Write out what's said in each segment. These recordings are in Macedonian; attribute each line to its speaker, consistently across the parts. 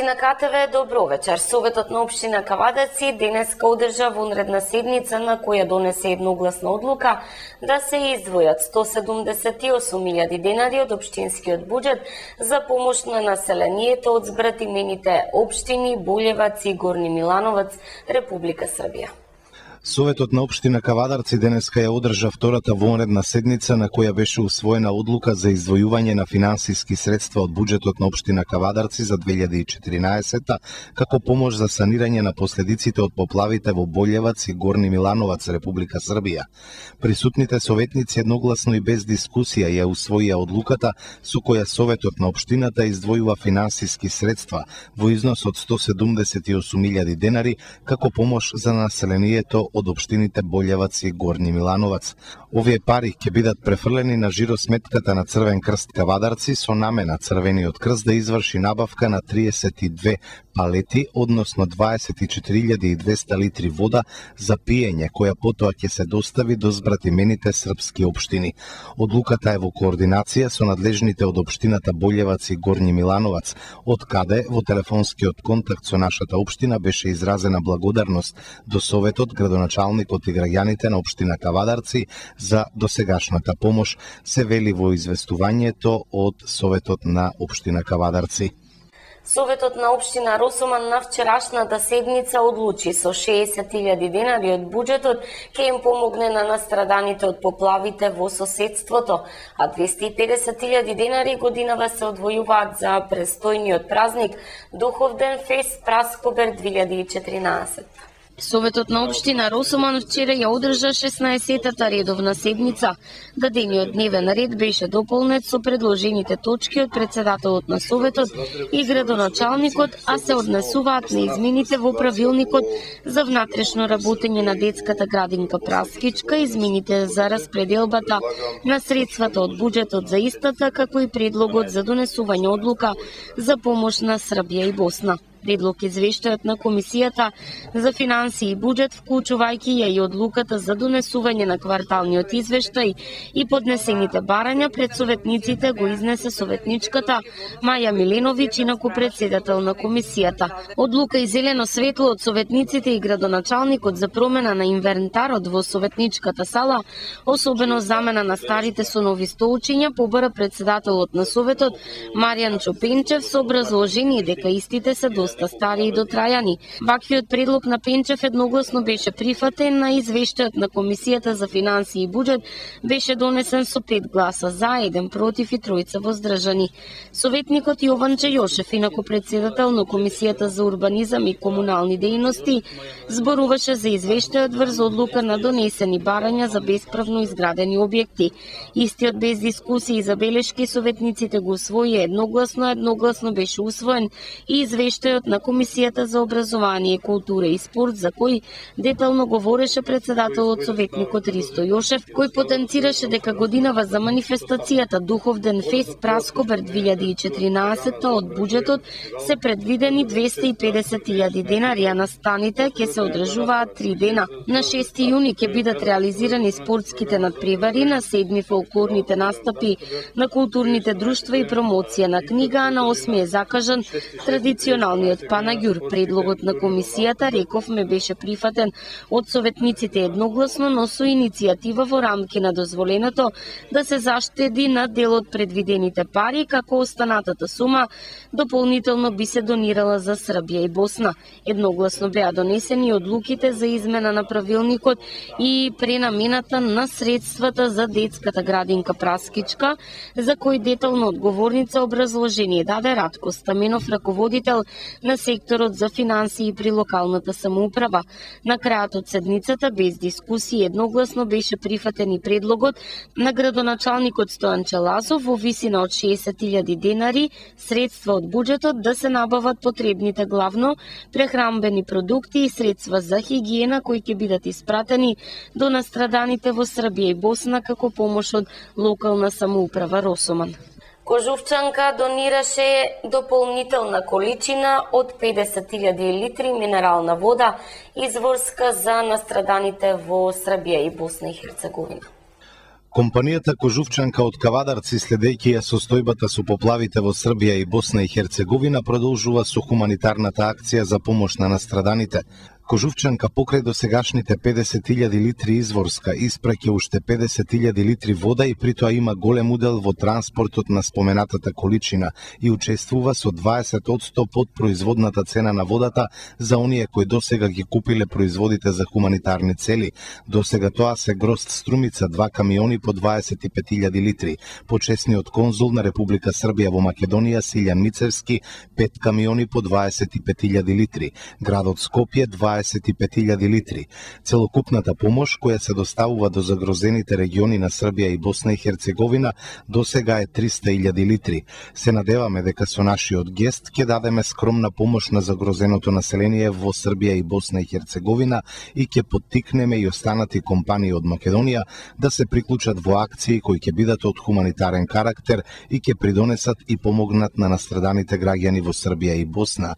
Speaker 1: Новости на КТВ, добро вечер. Советот на општина Кавадарци денеска одржа вонредна седница на која донесе едногласна одлука да се издвојат 178.000 денари од општинскиот буџет за помош на населението од збратимените општини Болевац и Горни Милановац, Република Србија.
Speaker 2: Советот на општина Кавадарци денеска ја одржа втората вонредна седница на која беше усвоена одлука за издвојување на финансиски средства од буџетот на општина Кавадарци за 2014 како помош за санирање на последиците од поплавите во Болевац и Горни Милановац, Република Србија. Присутните советници едногласно и без дискусија ја усвоија одлуката со која Советот на општината издвојува финансиски средства во износ од 178.000 денари како помош за населението од општините Болевац и Горни Милановац. Овие пари ќе бидат префрлени на жиросметката на Црвен крст Кавадарци со намена Црвениот крст да изврши набавка на 32 палети, односно 24.200 литри вода за пиење, која потоа ќе се достави до збратимените српски општини. Одлуката е во координација со надлежните од општината Болевац и Горни Милановац, од каде во телефонскиот контакт со нашата општина беше изразена благодарност до Советот, градоначалникот и граѓаните на општина Кавадарци за досегашната помош, се вели во известувањето од Советот на општина Кавадарци.
Speaker 1: Советот на општина Росоман на вчерашната седница одлучи со 60.000 денари од буџетот ќе им помогне на настраданите од поплавите во соседството, а 250.000 денари годинава се одвојуваат за престојниот празник Духовден фест Праскобер 2014.
Speaker 3: Советот на општина Росоман вчера ја одржа 16-та редовна седница. Дадениот дневен ред беше дополнет со предложените точки од председателот на Советот и градоначалникот, а се однесуваат на измените во правилникот за внатрешно работење на детската градинка Праскичка, измените за распределбата на средствата од буџетот за истата, како и предлогот за донесување одлука за помош на Србија и Босна. Предлог извештајот на Комисијата за финансии и буџет, вклучувајќи ја и одлуката за донесување на кварталниот извештај и поднесените барања пред советниците, го изнесе советничката Маја Миленовиќ, инаку председател на Комисијата. Одлука и зелено светло од советниците и градоначалникот за промена на инвентарот во советничката сала, особено замена на старите со нови столчиња, побара председателот на Советот Маријан Чопенчев со образложение дека истите се доста стари и дотрајани. Ваквиот предлог на Пенчев едногласно беше прифатен, на извештајот на Комисијата за финансии и буџет беше донесен со 5 гласа за, 1 против и 3 воздржани. Советникот Јован Чајошев, инаку председател на Комисијата за урбанизам и комунални дејности, зборуваше за извештајот врз одлука на донесени барања за бесправно изградени објекти. Истиот без дискусии и забелешки советниците го усвоија едногласно беше усвоен и извештајот на Комисијата за образование, култура и спорт, за кој детално говореше председателот советникот Ристо Јошев, кој потенцираше дека годинава за манифестацијата Духовден фест Праскобер 2014 од буџетот се предвидени 250.000 денари, а настаните ќе се одржуваат 3 дена. На 6 јуни ќе бидат реализирани спортските надпревари, на 7 фолклорните настапи на културните друштва и промоција на книга, а на 8 е закажан традиционалниот Панаѓур. Предлогот на Комисијата, рековме, беше прифатен од советниците едногласно, но со иницијатива во рамки на дозволеното да се заштеди на дел од предвидените пари, како останатата сума дополнително би се донирала за Србија и Босна. Едногласно беа донесени одлуките за измена на правилникот и пренамената на средствата за детската градинка Праскичка, за кој детално одговорница образложение даде Радко Стаменов, раководител на секторот за финансии при локалната самоуправа. На крајот од седницата, без дискусија, едногласно беше прифатен и предлогот на градоначалникот Стојан Челазов во висина од 60.000 денари средства од буџетот да се набават потребните главно прехранбени продукти и средства за хигиена кои ќе бидат испратени до настраданите во Србија и Босна како помош од локална самоуправа Росоман.
Speaker 1: Кожувчанка донираше дополнителна количина од 50.000 литри минерална вода изворска за настраданите во Србија и Босна и Херцеговина.
Speaker 2: Компанијата Кожувчанка од Кавадарци, следејќи ја состојбата со поплавите во Србија и Босна и Херцеговина, продолжува со хуманитарната акција за помош на настраданите. Кожувчанка покрај досегашните 50.000 литри изворска испраќа уште 50.000 литри вода и при тоа има голем удел во транспортот на споменатата количина и учествува со 20% под производната цена на водата за оние кои досега ги купиле производите за хуманитарни цели. Досега тоа се Грост Струмица, 2 камиони по 25.000 литри, почесниот конзул на Република Србија во Македонија Силјан Мицевски, 5 камиони по 25.000 литри, градот Скопје 25.000 литри. Целокупната помош која се доставува до загрозените региони на Србија и Босна и Херцеговина досега е 300.000 литри. Се надеваме дека со нашиот гест ќе дадеме скромна помош на загрозеното население во Србија и Босна и Херцеговина и ќе поттикнеме и останати компании од Македонија да се приклучат во акции кои ќе бидат од хуманитарен карактер и ќе придонесат и помогнат на настраданите граѓани во Србија и Босна.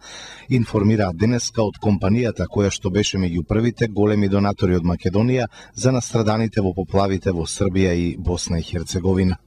Speaker 2: Информираат денеска од компанијата која што беше меѓу првите големи донатори од Македонија за настраданите во поплавите во Србија и Босна и Херцеговина.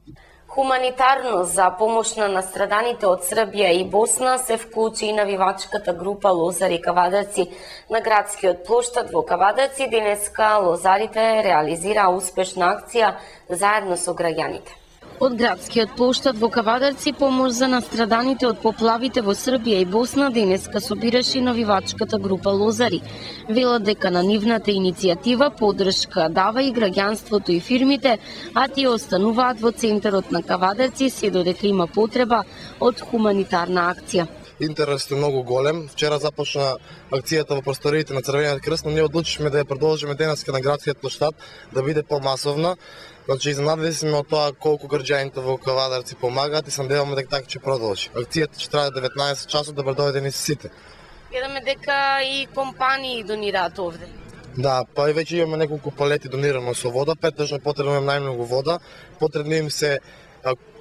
Speaker 1: Хуманитарно за помош на настраданите од Србија и Босна се вклучи и навивачката група Лозари Кавадарци на градскиот плоштад во Кавадарци. Денеска лозарите реализираа успешна акција заедно со граѓаните.
Speaker 3: Од градскиот плоштад во Кавадарци помош за настраданите од поплавите во Србија и Босна денеска собираше навивачката група Лозари. Велат дека на нивната иницијатива поддршка дава и граѓанството и фирмите, а тие остануваат во центарот на Кавадарци се додека има потреба од хуманитарна акција.
Speaker 4: Интересот е многу голем. Вчера започна акцијата во просториите на Црвениот крст, но ние одлучивме да ја продолжиме денеска на градскиот плоштад, да биде помасовна. Значи, изненадени сме од тоа колку граѓаните во Кавадарци помагаат и се надеваме дека така ќе продолжи. Акцијата ќе трае 19 часот да доведени сите.
Speaker 1: Гледаме дека и компании донираат овде.
Speaker 4: Да, па и веќе имаме неколку палети донирано со вода, претежно потребно им најмногу вода, потребно им се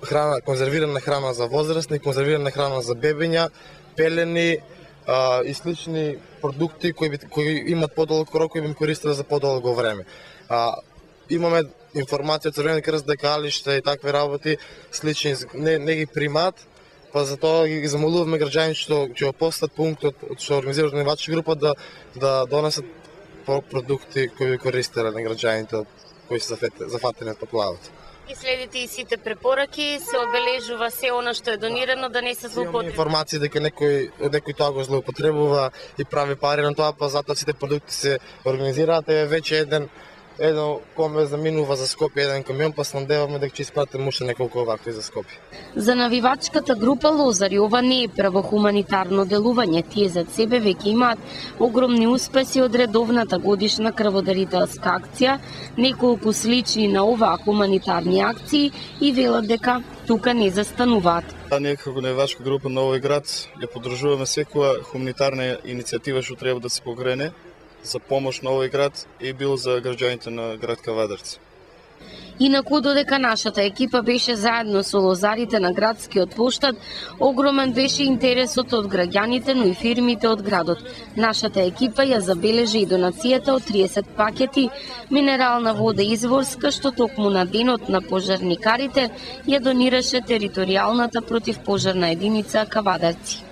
Speaker 4: храна, конзервирана храна за возрастни, конзервирана храна за бебиња, пелени и слични продукти кои имат подолг рок, кои би им користеле за подолго време. Имаме информација од Црвениот крст дека алишта и такви работи слични не ги примаат, па затоа ги замолуваме граѓани што ќе постат пунктот што организираат навивачка група да донесат продукти кои би користеле на граѓаните кои се зафатени од поплавата.
Speaker 1: И следите и сите препораки, се обележува се она што е донирано да не се злоупотреби.
Speaker 4: Информација дека некој тоа го злоупотребува и прави пари на тоа, па затоа сите продукти се организираат. Веќе едно коме заминува за Скопје, еден камион, па се надеваме дека ќе испратиме уште неколку овакви за Скопје.
Speaker 3: За навивачката група Лозари ова не е прво хуманитарно делување. Тие зад себе веќе имаат огромни успеси од редовната годишна крводарителска акција, неколку слични на оваа хуманитарни акции и велат дека тука не застануваат.
Speaker 5: Ние како навивачка група на овој град ја поддржуваме секоја хуманитарна иницијатива што треба да се покрене за помош на овој град и бил за граѓаните на град Кавадарци.
Speaker 3: Инаку додека нашата екипа беше заедно со лозарите на градскиот плоштад, огромен беше интересот од граѓаните, но и фирмите од градот. Нашата екипа ја забележи и донацијата од 30 пакети минерална вода изворска, што токму на денот на пожарникарите ја донираше територијалната противпожарна единица Кавадарци.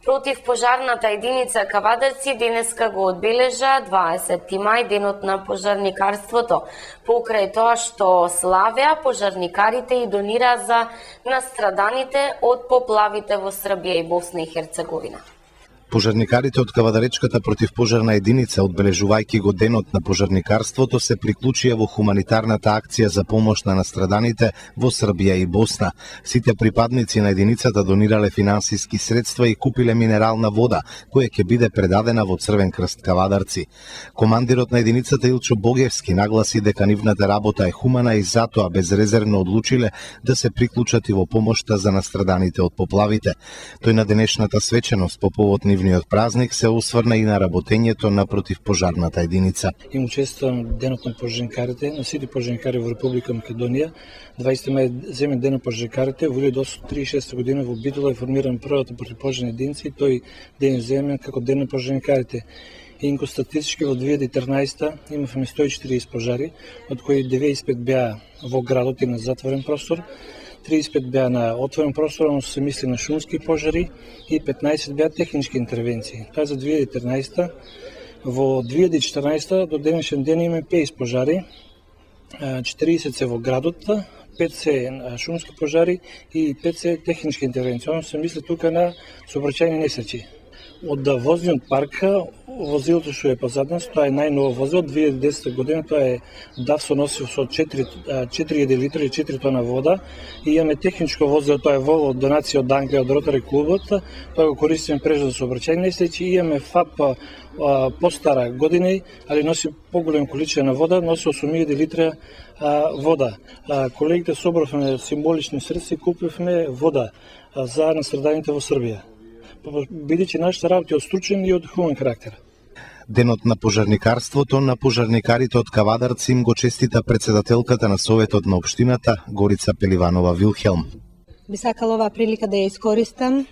Speaker 1: Противпожарната единица Кавадарци денеска го одбележа 20 мај, денот на пожарникарството. Покрај тоа што славеа, пожарникарите и донира за настраданите од поплавите во Србија и Босна и Херцеговина.
Speaker 2: Пожарникарите од Кавадаречката противпожарна единица, одбележувајќи го денот на пожарникарството, се приклучија во хуманитарната акција за помош на настраданите во Србија и Босна. Сите припадници на единицата донирале финансиски средства и купиле минерална вода, која ќе биде предадена во Црвен крст Кавадарци. Командирот на единицата Илчо Богевски нагласи дека нивната работа е хумана и затоа безрезервно одлучиле да се приклучат и во помошта за настраданите од поплавите. Тој на денешната свеченост по повод нивната нивниот празник се осврна и на работењето на противпожарната единица.
Speaker 6: Им учествувам денот на пожарникарите, на сите пожарникари во Република Македонија. 20 мај земен ден на пожарникарите, во 1936 година во Битола е формиран првата противпожарна единица и тој ден земен како ден на пожарникарите. Инко статистички во 2013 имавме 140 пожари, од кои 95 беа во градот и на затворен простор, 35 беа на отворен простор, но се мисли на шумски пожари и 15 беа технички интервенции. Тоа за 2013. Во 2014 до денешен ден имаме 50 пожари, 40 се во градот, 5 се шумски пожари и 5 се технички интервенции. Оно се мисли тука на сообраќајни несреќи. Од возниот парк, возилото што е позад нас, тоа е најново возило, 2010 година, тоа е DAF со носив со 4000 литри и 4 тона вода и имаме техничко возило, тоа е Volvo донација од Англија, од Ротари клубот, тоа го користиме прежа за сообраќајни несреќи и имаме ФАП постара години, али носи поголем количина на вода, носи 8000 литра вода. Колегите собравме символични средства и купивме вода за настраданите во Србија, бидејќи нашите работи од стручен и од хуман карактер.
Speaker 2: Денот на пожарникарството на пожарникарите од Кавадарци им го честита председателката на Советот на општината Горица Пеливанова Вилхелм.
Speaker 7: Би сакала оваа прилика да ја искористам,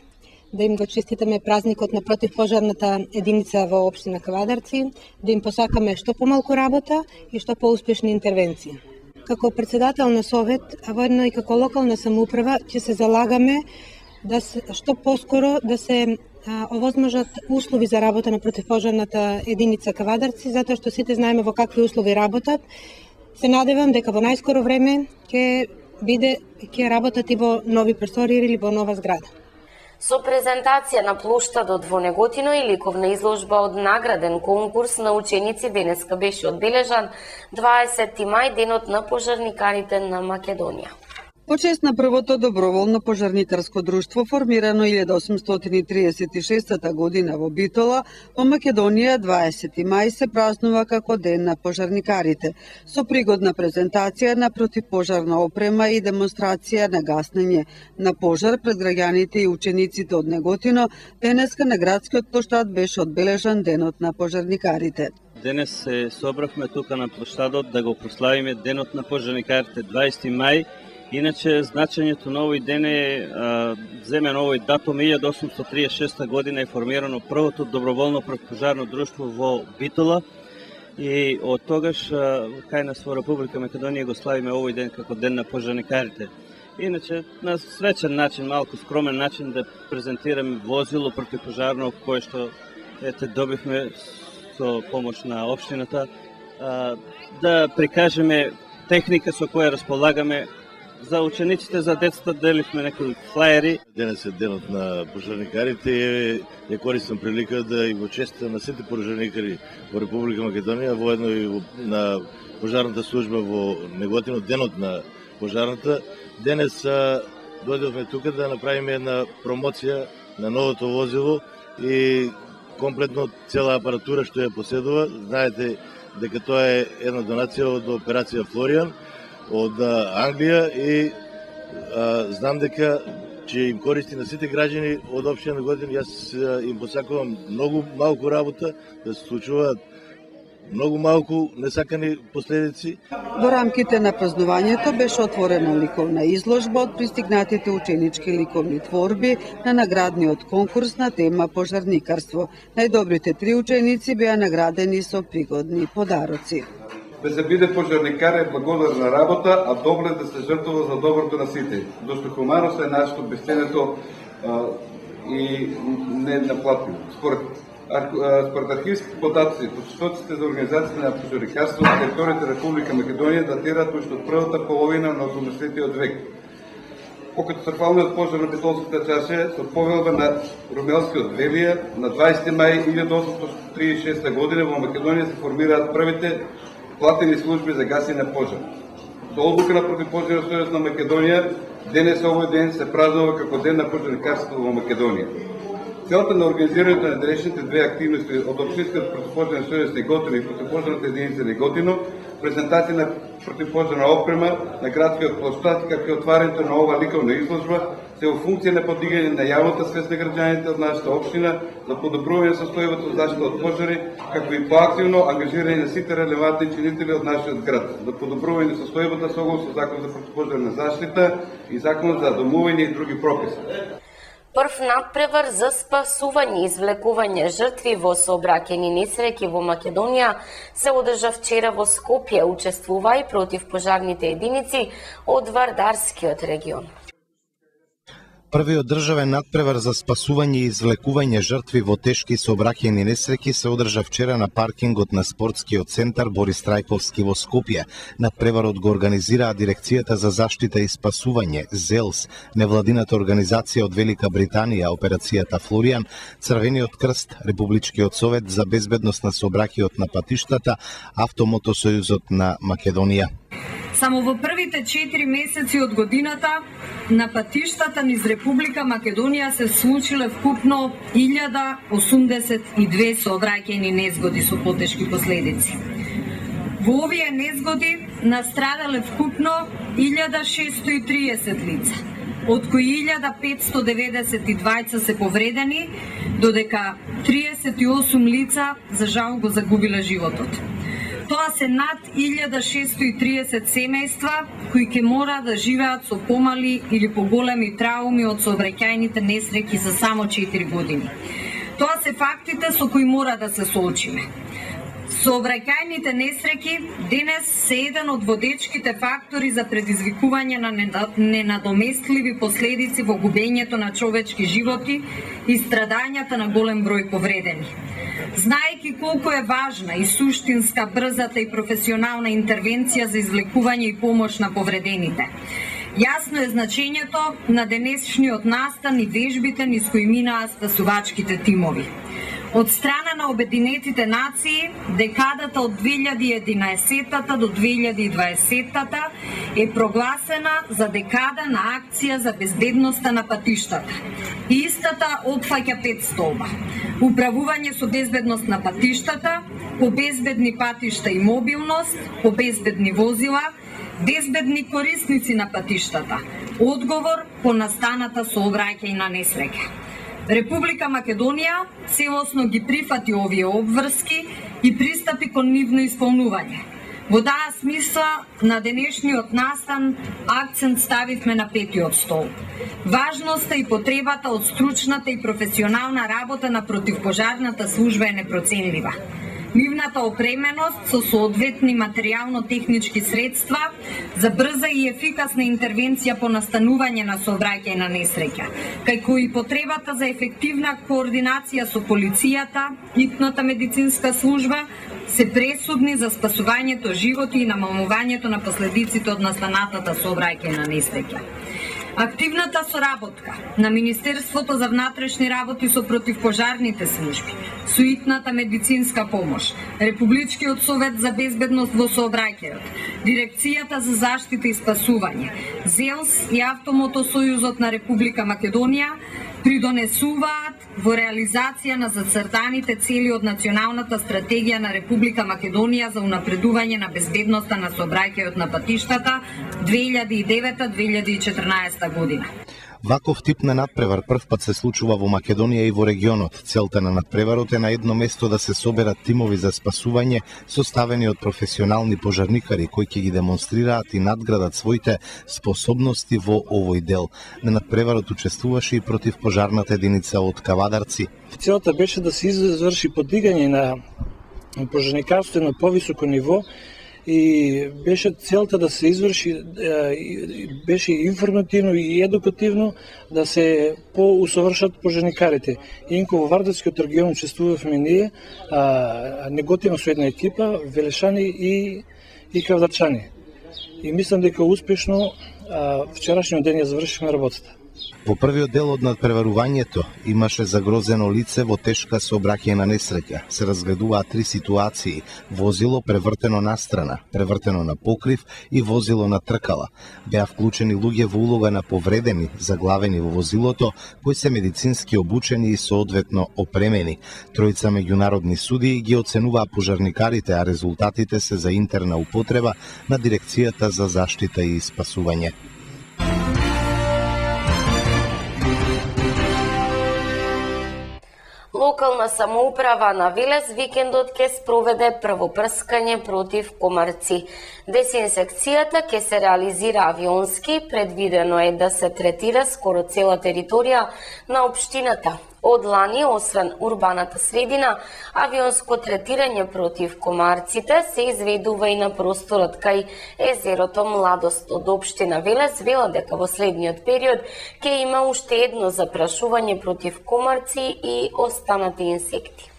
Speaker 7: да им го честитаме празникот на противпожарната единица во општина Кавадарци, да им посакаме што помалку работа и што поуспешни интервенции. Како председател на Совет, а воедно и како локална самоуправа, ќе се залагаме да се, што поскоро да се овозможат услови за работа на противпожарната единица Кавадарци, затоа што сите знаеме во какви услови работат. Се надевам дека во најскоро време ќе работат и во нови простори или во нова зграда.
Speaker 1: Со презентација на плоштадот во Неготино и ликовна изложба од награден конкурс на ученици денеска беше одбележан 20 мај, денот на пожарникарите на Македонија.
Speaker 8: По чест на првото доброволно пожарникарско друштво формирано 1836 година во Битола, во Македонија 20 мај се празнува како Ден на пожарникарите, со пригодна презентација на противпожарна опрема и демонстрација на гаснење на пожар пред граѓаните и учениците од Неготино. Денеска на градскиот плоштад беше одбележан Денот на пожарникарите.
Speaker 9: Денес се собравме тука на плоштадот да го прославиме Денот на пожарникарите 20 мај. Иначе, значењето на овој ден е земен овој датум 1836 година е формирано првото доброволно противпожарно друштво во Битола и од тогаш кај нас во Република Македонија го славиме овој ден како Ден на пожарникарите. Иначе, на свечен начин, малку скромен начин да презентираме возило противпожарно кое што добивме со помош на општината, да прикажеме техника со која располагаме. За учениците, за децата деливме некои флаери.
Speaker 10: Денес е денот на пожарникарите и ја користам прилика да и го честитам на сите пожарникари во Република Македонија, воедно и на пожарната служба во Неготино, денот на пожарната. Денес дојдовме тука да направиме една промоција на новото возило и комплетно цела апаратура што ја поседува. Знаете дека тоа е една донација од операција Флориан од Англија и знам дека ќе им користи на сите граѓани од општина Неготино. Јас им посакувам многу малку работа, да се случуваат многу малку несакани последици.
Speaker 8: Во рамките на празнувањето беше отворена ликовна изложба од пристигнатите ученички ликовни творби на наградниот конкурс на тема пожарникарство. Најдобрите 3 ученици беа наградени со пригодни подароци.
Speaker 11: Да се биде пожарникар е благодарна работа, а доблест да се жртвува за доброто на сите. Дошто хуманост е нашето бесценето и ненаплатливо. Според архивски податоци, почетоците за организацијата на пожарникарство на територијата Република Македонија датираат уште од првата половина на 18 век. По-катастрофалниот пожар на Битолската чаша со повелба на Румелскиот Велија на 20 мај 1836 година во Македонија се формираат првите платени служби за гасење на пожар. Со одлука на Противпожарен сојуз на Македонија, денес овој ден се празнува како Ден на пожарникарството во Македонија. Целта на организирањето на денешните две активности од Општинскиот противпожарен сојуз Неготино и противпожарната единица Неготино, презентација на противпожарна опрема на градскиот плоштад, како и отварањето на ова ликовна изложба, се во функција на подигање на јавната свест на граѓаните од нашата општина за подобрување состојбата од заштита од пожари, како и поактивно ангажирање на сите релевантни чинители од нашиот град за подобрување состојбата согласно со Законот за противпожарна заштита и Законот за домовина и други прописи.
Speaker 1: Прв надпревар за спасување и извлекување жртви во сообраќајни несреќи во Македонија се одржа вчера во Скопје, учествува и противпожарните единици од Вардарскиот регион.
Speaker 2: Првиот државен надпревар за спасување и извлекување жртви во тешки сообраќајни несреќи се одржа вчера на паркингот на спортскиот центар Борис Трајковски во Скопје. Надпреварот го организираа Дирекцијата за заштита и спасување, ЗЕЛС, невладината организација од Велика Британија, операцијата Флоријан, Црвениот крст, Републичкиот совет за безбедност на сообраќајот на патиштата, Автомотосојузот на Македонија.
Speaker 12: Само во првите 4 месеци од годината на патиштата низ Република Македонија се случиле вкупно 1082 сообраќајни незгоди со потешки последици. Во овие незгоди настрадале вкупно 1630 лица, од кои 1592 се повредени, додека 38 лица за жал го загубиле животот. Тоа се над 1630 семејства кои ќе мора да живеат со помали или поголеми трауми од сообраќајните несреќи за само 4 години. Тоа се фактите со кои мора да се соочиме. Сообраќајните несреќи денес се еден од водечките фактори за предизвикување на ненадоместливи последици во губењето на човечки животи и страдањата на голем број повредени. Знаејќи колку е важна и суштинска, брзата и професионална интервенција за извлекување и помош на повредените, јасно е значењето на денешниот настан и вежбите низ кои минаа спасувачките тимови. Од страна на Обединетите нации, декадата од 2011 до 2020 е прогласена за декада на акција за безбедноста на патиштата. И истата опфаќа 5 столба: управување со безбедност на патиштата, по безбедни патишта и мобилност, по безбедни возила, безбедни корисници на патиштата, одговор по настаната сообраќајна несреќа. Република Македонија целосно ги прифати овие обврски и пристапи кон нивно исполнување. Во таа смисла на денешниот настан акцент ставивме на 5-тиот столб. Важноста и потребата од стручната и професионална работа на противпожарната служба е непроценлива. Нивната опременост со соодветни материјално-технички средства за брза и ефикасна интервенција по настанување на сообраќајна несреќа, кај и потребата за ефективна координација со полицијата, хитната медицинска служба, се пресудни за спасувањето животи и намалувањето на последиците од настанатата сообраќајна несреќа. Активната соработка на Министерството за внатрешни работи со противпожарните служби, суитната медицинска помош, Републичкиот совет за безбедност во сообраќајот, Дирекцијата за заштита и спасување, ЗЕЛС и Автомотосојузот на Република Македонија придонесуваат во реализација на зацртаните цели од Националната стратегија на Република Македонија за унапредување на безбедноста на сообраќајот на патиштата 2009-2014 година.
Speaker 2: Ваков тип на надпревар првпат се случува во Македонија и во регионот. Целта на надпреварот е на едно место да се соберат тимови за спасување составени од професионални пожарникари кои ќе ги демонстрираат и надградат своите способности во овој дел. На надпреварот учествуваше и противпожарната единица од Кавадарци.
Speaker 6: Целта беше да се изврши подигање на пожарникарство на повисоко ниво и беше целта да се изврши, беше информативно и едукативно да се поусовршат пожарникарите. Инко во Вардарскиот регион учествувавме ние, Неготино со една екипа, Велешани и Кавдарчани. И мислам дека успешно вчерашниот ден ја завршивме работата.
Speaker 2: Во првиот дел од надпреварувањето имаше загрозено лице во тешка сообраќајна несреќа. Се разгледуваа 3 ситуации: возило превртено настрана, превртено на покрив и возило на тркала. Беа вклучени луѓе во улога на повредени, заглавени во возилото, кои се медицински обучени и соодветно опремени. Тројца меѓународни судии ги оценуваа пожарникарите, а резултатите се за интерна употреба на Дирекцијата за заштита и спасување.
Speaker 1: Локална самоуправа на Велес викендот ќе спроведе прво прскање против комарци. Дезинсекцијата ќе се реализира авионски, предвидено е да се третира скоро цела територија на општината. Од лани, освен урбаната средина, авионско третирање против комарците се изведува и на просторот кај езерото Младост. Од општина Велес вела дека во следниот период ќе има уште едно запрашување против комарци и останати инсекти.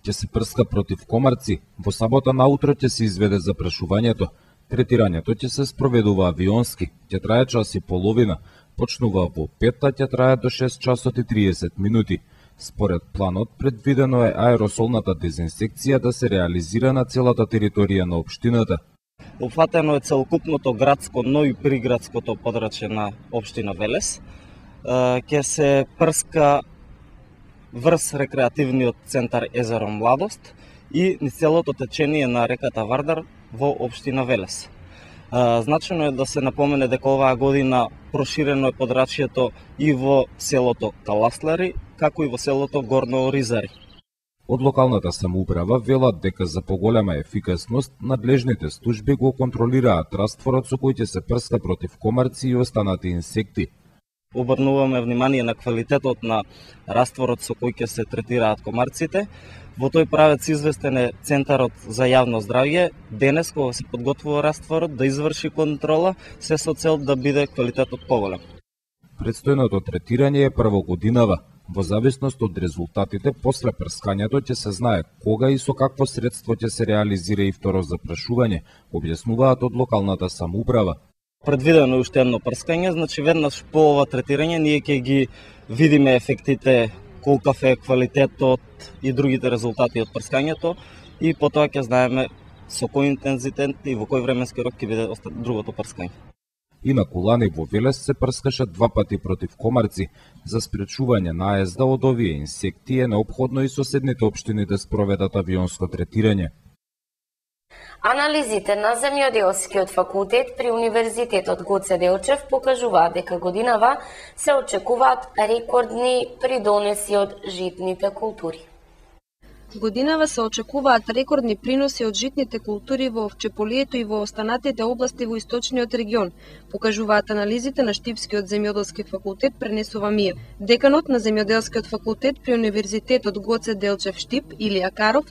Speaker 13: Ќе се прска против комарци, во сабота наутро ќе се изведе запрашувањето. Третирањето ќе се спроведува авионски, ќе трае час и половина. Почнува во 5-та, ќе трае до 6 часот и 30 минути. Според планот, предвидено е аеросолната дезинсекција да се реализира на целата територија на општината.
Speaker 14: Опфатено е целокупното градско, но и приградското подрачје на општина Велес. Ќе се прска врз рекреативниот центар Езеро Младост и низ целото течение на реката Вардар во општина Велес. Значено е да се напомене дека оваа година проширено е подрачјето и во селото Каласлари, како и во селото Горно Оризари.
Speaker 13: Од локалната самоуправа велат дека за поголема ефикасност надлежните служби го контролираат растворот со кој ќе се прска против комарци и останати инсекти.
Speaker 14: Обрнуваме внимание на квалитетот на растворот со кој ќе се третираат комарците. Во тој правец известен е Центарот за јавно здравје, денес кога се подготвува растворот да изврши контрола, се со цел да биде квалитетот поголем.
Speaker 13: Предстојното третирање е првогодинава. Во зависност од резултатите после прскањето ќе се знае кога и со какво средство ќе се реализира и второ запрашување, објаснуваат од локалната самоуправа.
Speaker 14: Предвидено е уште едно прскање, значи веднаш по ова третирање ние ќе ги видиме ефектите, колкав е квалитетот и другите резултати од прскањето и потоа ќе знаеме со кој интензитет и во кој временски рок ќе биде другото прскање.
Speaker 13: И на Кулани во Велес се прскаше 2 пати против комарци. За спречување наезда од овие инсекти е неопходно и соседните општини да спроведат авионско третирање.
Speaker 1: Анализите на Земјоделскиот факултет при Универзитетот Гоце Делчев покажуваат дека годинава се очекуваат рекордни придонеси од житните култури.
Speaker 15: Годинава се очекуваат рекордни приноси од житните култури во овчеполието и во останатите области во источниот регион, покажуваат анализите на Штипскиот земјоделски факултет, пренесува МИЕ. Деканот на Земјоделскиот факултет при Универзитетот Гоце Делчев Штип, Илија Каров,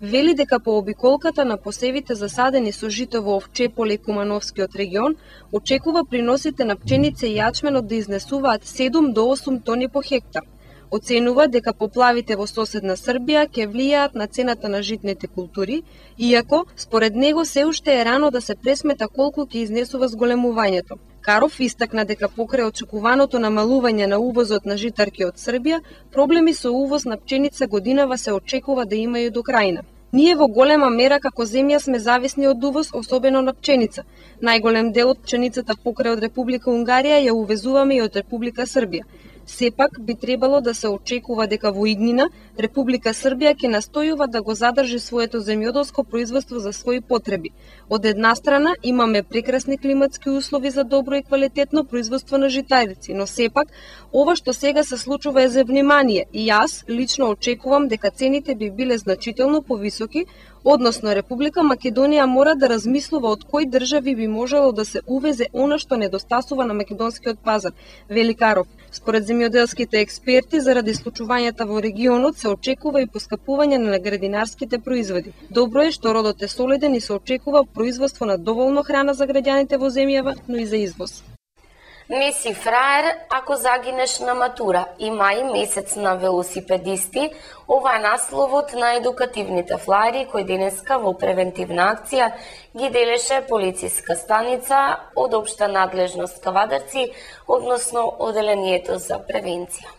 Speaker 15: вели дека по обиколката на посевите засадени со жито во Овчеполе и Кумановскиот регион, очекува приносите на пченица и јачменот да изнесуваат 7 до 8 тони по хектар. Оценува дека поплавите во соседна Србија ќе влијаат на цената на житните култури, иако според него се уште е рано да се пресмета колку ќе изнесува зголемувањето. Каров истакна дека покрај очекуваното намалување на увозот на житарки од Србија, проблеми со увоз на пченица годинава се очекува да има и до крајна. Ние во голема мера како земја сме зависни од увоз, особено на пченица. Најголем дел од пченицата покрај од Република Унгарија ја увезуваме и од Република Србија. Сепак би требало да се очекува дека во иднина Република Србија ќе настојува да го задржи своето земјоделско производство за своји потреби. Од една страна имаме прекрасни климатски услови за добро и квалитетно производство на житарици, но сепак ова што сега се случува е за внимание и јас лично очекувам дека цените би биле значително повисоки, односно Република Македонија мора да размислува од кои држави би можело да се увезе она што недостасува на македонскиот пазар, вели Каров. Според земјоделските експерти, заради случувањата во регионот се очекува и поскапување на градинарските производи. Добро е што родот е солиден и се очекува производство на доволно храна за граѓаните во земјава, но и за извоз.
Speaker 1: Не си фраер ако загинеш на матура. И мај месец на велосипедисти. Ова е насловот на едукативните флаери кој денеска во превентивна акција ги делеше полициска станица од општа надлежност Кавадарци, односно Оделението за превенција.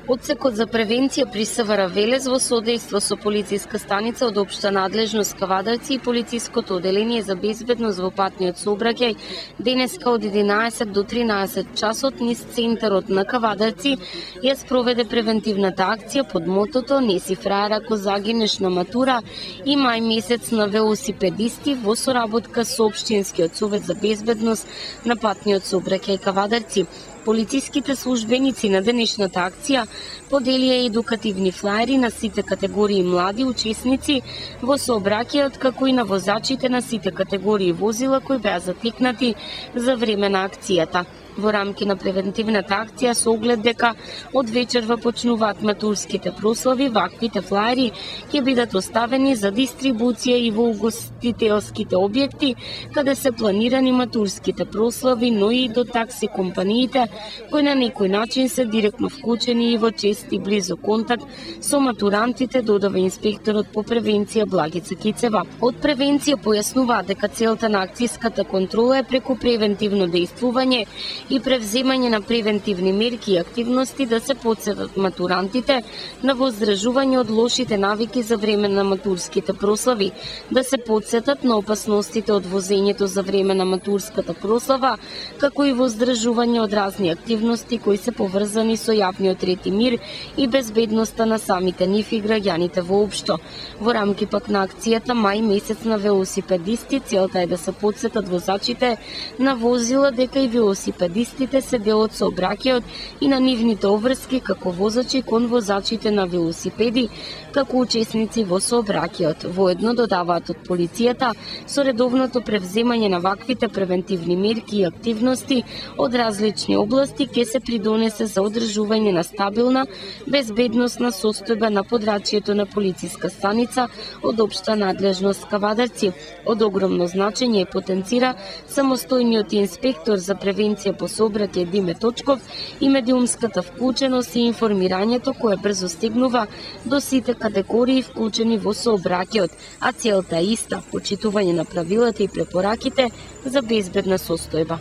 Speaker 3: Одсекот за превенција при СВР Велес во содејство со полициска станица од општа надлежност Кавадарци и полициското оделение за безбедност во патниот сообраќај денеска од 11 до 13 часот низ центарот на Кавадарци ја спроведе превентивната акција под мотото Не си фраер ако загинеш на матура и мај месец на велосипедисти во соработка со општинскиот совет за безбедност на патниот сообраќај Кавадарци. Полициските службеници на денешната акција поделија едукативни флаери на сите категории млади учесници во сообраќајот, како и на возачите на сите категории возила кои беа затекнати за време на акцијата. Во рамки на превентивната акција со оглед дека од вечерва почнуваат матурските прослави, ваквите флаери ќе бидат оставени за дистрибуција и во угостителските објекти каде се планирани матурските прослави, но и до такси компаниите кои на некој начин се директно вклучени и во чест и близок контакт со матурантите, додава инспекторот по превенција Благица Кицева. Од превенција појаснуваат дека целта на акцијската контрола е преку превентивно дејствување и превземање на превентивни мерки и активности да се потсетат матурантите на воздржување од лошите навики за време на матурските прослави, да се потсетат на опасностите од возењето за време на матурската прослава, како и воздржување од разни активности кои се поврзани со јавниот ред и мир и безбедноста на самите нив и граѓаните воопшто. Во рамки пак на акцијата Мај месец на велосипедисти, целта е да се потсетат возачите на возила дека и велосипедистите се дел од сообраќајот и на нивните обврски како возачи кон возачите на велосипеди, како учесници во сообраќајот. Воедно додаваат од полицијата, со редовното превземање на ваквите превентивни мерки и активности од различни области ќе се придонесе за одржување на стабилна, безбедносна состојба на подрачјето на полициска станица од општа надлежност Кавадарци. Од огромно значење потенцира самостојниот инспектор за превенција по сообраќај Диме Точков и медиумската вклученост и информирањето кое брзо стигнува до сите категории вклучени во сообраќајот, а целта е иста – почитување на правилата и препораките за безбедна состојба.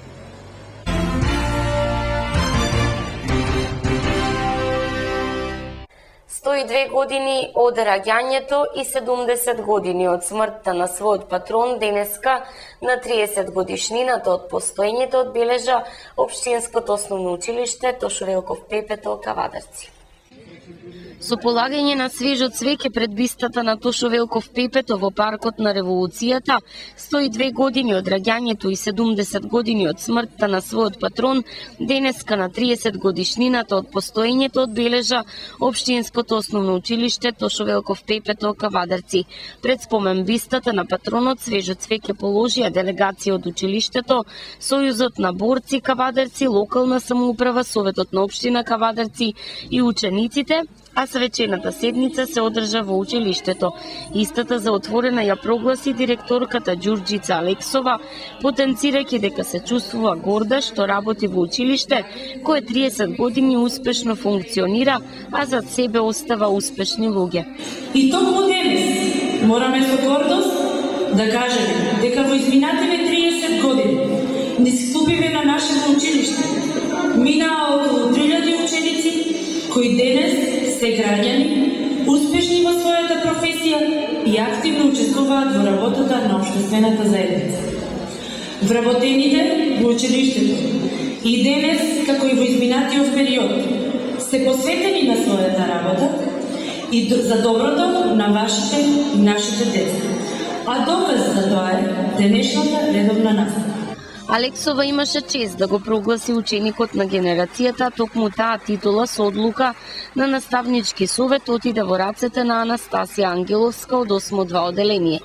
Speaker 1: Стои 2 години од раѓањето и 70 години од смртта на својот патрон, денеска на 30 годишнината од постоењето одбележа Општинското основно училиште Тошо Велков Пепето, Кавадарци.
Speaker 3: Со полагање на свежо цвеќе пред бистата на Тошо Велков Пепето во паркот на Револуцијата, 102 години од раѓањето и 70 години од смртта на својот патрон, денеска на 30 годишнината од постоењето одбележа Општинското основно училиште Тошо Велков Пепето, Кавадарци. Пред спомен бистата на патронот свежо цвеќе положија делегација од училиштето, Сојузот на борци Кавадарци, локална самоуправа, Советот на општина Кавадарци и учениците, а свечената седница се одржа во училиштето. Истата за отворена ја прогласи директорката Ѓурџица Алексова, потенцирајќи дека се чувствува горда што работи во училиште кое 30 години успешно функционира, а зад себе остава успешни луѓе.
Speaker 16: И токму денес мораме со гордост да кажеме дека во изминативе 30 години низ клубиве на нашето училиште минаа околу 3000 ученици кои денес се граѓани, успешни во својата професија и активно учествуваат во работата на општествената заедница. Вработените во училиштето и денес, како и во изминатиот период, се посветени на својата работа и за доброто на вашите и нашите деца. А доказ за тоа е денешната редовна настава.
Speaker 3: Алексова имаше чест да го прогласи ученикот на генерацијата, токму таа титула со одлука на наставнички совет отиде во рацете на Анастасија Ангеловска од 8-2 оделение.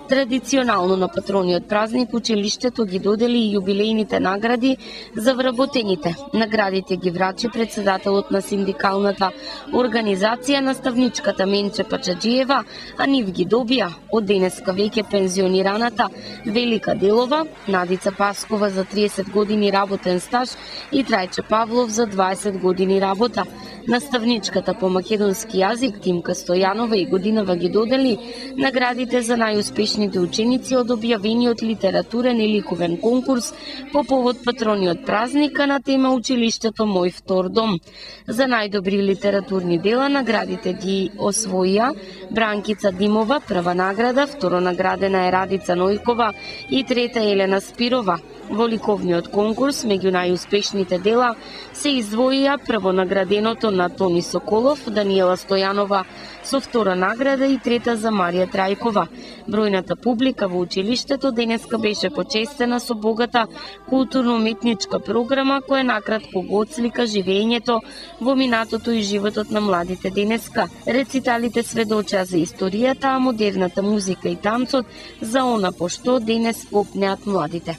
Speaker 3: Традиционално на патрониот празник училиштето ги додели и јубилејните награди за вработените. Наградите ги врачи председателот на синдикалната организација наставничката Менче Пачаџиева, а нив ги добија од денеска веќе пензионираната Велика Делова, Надица Паскова за 30 години работен стаж и Трајче Павлов за 20 години работа. Наставничката по македонски јазик Тимка Стојанова и годинава ги додели наградите за најуспешните ученици од објавениот литературен и ликовен конкурс по повод патрониот празника на тема Училиштето Мој втор дом. За најдобри литературни дела наградите ги освоија Бранкица Димова, прва награда, второ наградена е Радица Нојкова и трета Елена Спирова. Во ликовниот конкурс меѓу најуспешните дела се издвоија прво награденото на Тони Соколов, Даниела Стојанова со втора награда и трета за Марија Трајкова. Бројната публика во училиштето денеска беше почестена со богата културно-уметничка програма која накратко го отслика живеењето во минатото и животот на младите денеска. Рециталите сведочеа за историјата, а модерната музика и танцот за она по што денес копнеат младите.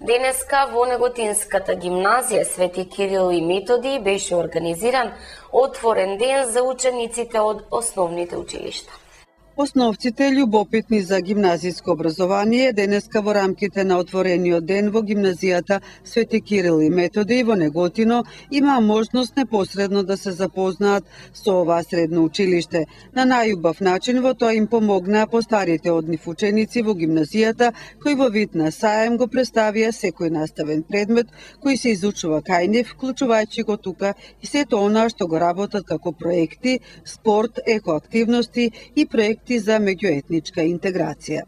Speaker 1: Денеска во Неготинската гимназија Свети Кирил и Методи беше организиран отворен ден за учениците од основните училишта.
Speaker 8: Основците љубопитни за гимназиско образование денеска во рамките на отворениот ден во гимназијата Свети Кирил и Методи во Неготино има можност непосредно да се запознаат со ова средно училиште. На најубав начин во тоа им помогнаа постарите од нив ученици во гимназијата кои во вид на саем го представија секој наставен предмет кој се изучува кај нив, вклучувајќи го тука и сето она што го работат како проекти, спорт, екоактивности и проекти за меѓуетничка интеграција.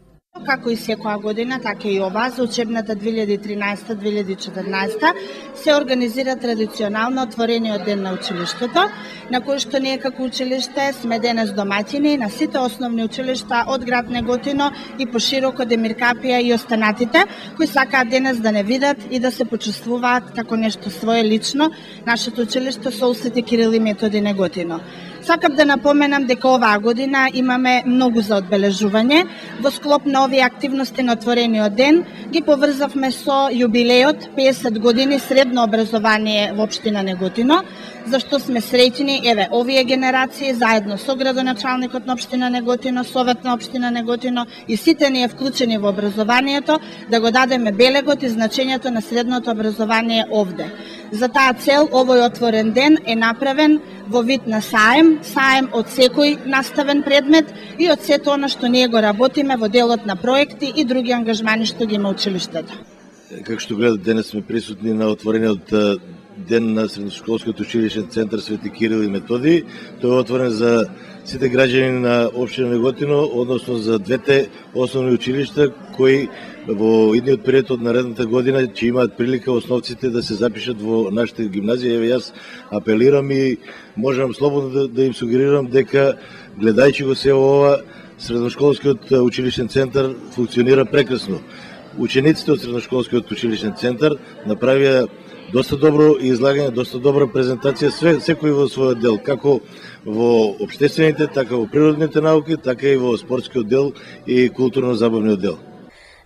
Speaker 17: Како и секоја година, така и ова за учебната 2013-2014 се организира традиционално отворениот ден на училиштето, на кој што ние како училиште сме денес домаќини на сите основни училишта од град Неготино и пошироко Демир Капија и останатите, кои сакаат денес да не видат и да се почувствуваат како нешто свое лично нашето училиште со Свети Кирил и Методи Неготино. Сакам да напоменам дека оваа година имаме многу за одбележување. Во склоп на овие активности на отворениот ден ги поврзавме со јубилеот 50 години средно образование во општина Неготино, зашто сме среќни, еве, овие генерации заедно со градоначалникот на општина Неготино, Совет на општина Неготино и сите ние вклучени во образованието да го дадеме белегот и значењето на средното образование овде. За таа цел овој отворен ден е направен во вид на саем од секој наставен предмет и од сето она што ние го работиме во делот на проекти и други ангажмани што ги има училиштето.
Speaker 10: Како што гледате, денес сме присутни на отворениот ден на Средношколскиот училишен центар Свети Кирил и Методи. Тој е отворен за сите граѓани на општина Неготино, односно за двете основни училишта кои во идниот период од наредната година ќе имаат прилика основците да се запишат во нашите гимназии. Еве јас апелирам и можам слободно да им сугерирам дека гледајќи го се ова, Средношколскиот училишен центар функционира прекрасно. Учениците од Средношколскиот училишен центар направија доста добро излагање, доста добра презентација, секој во својот дел, како во општествените, така во природните науки, така и во спортскиот дел и културно-забавниот дел.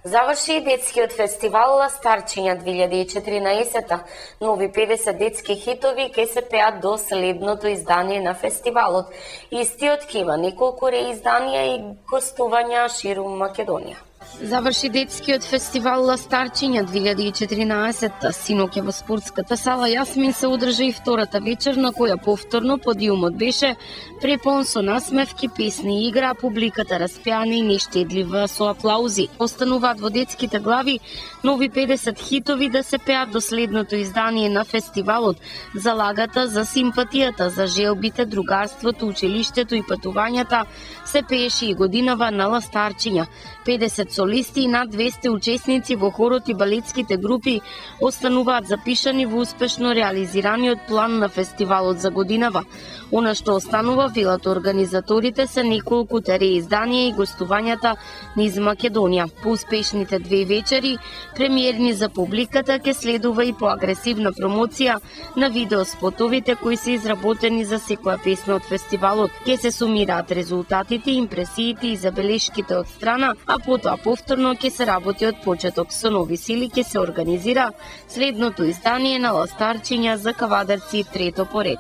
Speaker 1: Заврши и детскиот фестивал Ластарчиња 2014. Нови 50 детски хитови ќе се пеат до следното издание на фестивалот. Истиот ќе има неколку реизданија и гостувања ширум Македонија.
Speaker 3: Заврши детскиот фестивал Ластарчиња 2014. Синоќа во спортската сала Јасмин се одржа и втората вечер на која повторно подиумот беше препон со насмевки, песни и игра, публиката распеана и нештедлива со аплаузи. Остануваат во детските глави нови 50 хитови да се пеат до следното издание на фестивалот, залагата за симпатијата, за желбите, другарството, училиштето и патувањата се пееше и годинава на Ластарчиња. 50 солисти и над 200 учесници во хорот и балетските групи остануваат запишани во успешно реализираниот план на фестивалот за годинава. Она што останува, велат организаторите, се неколку реизданија и гостувањата низ Македонија. По успешните две вечери, премиерни за публиката, ќе следува и поагресивна промоција на видеоспотовите кои се изработени за секоја песна од фестивалот. Ќе се сумираат резултатите, импресиите и забелешките од страна, а потоа повторно ќе се работи од почеток. Со нови сили ќе се организира следното издание на Ластарчиња за кавадарци трето поред.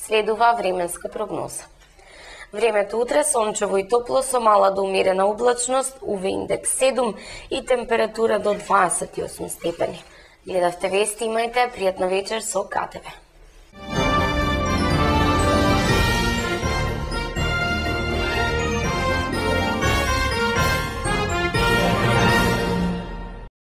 Speaker 1: Следува временска прогноза. Времето утре сончево и топло со мала до умерена облачност, УВ индекс 7 и температура до 28 степени. Гледавте вести, имајте пријатна вечер со КТВ.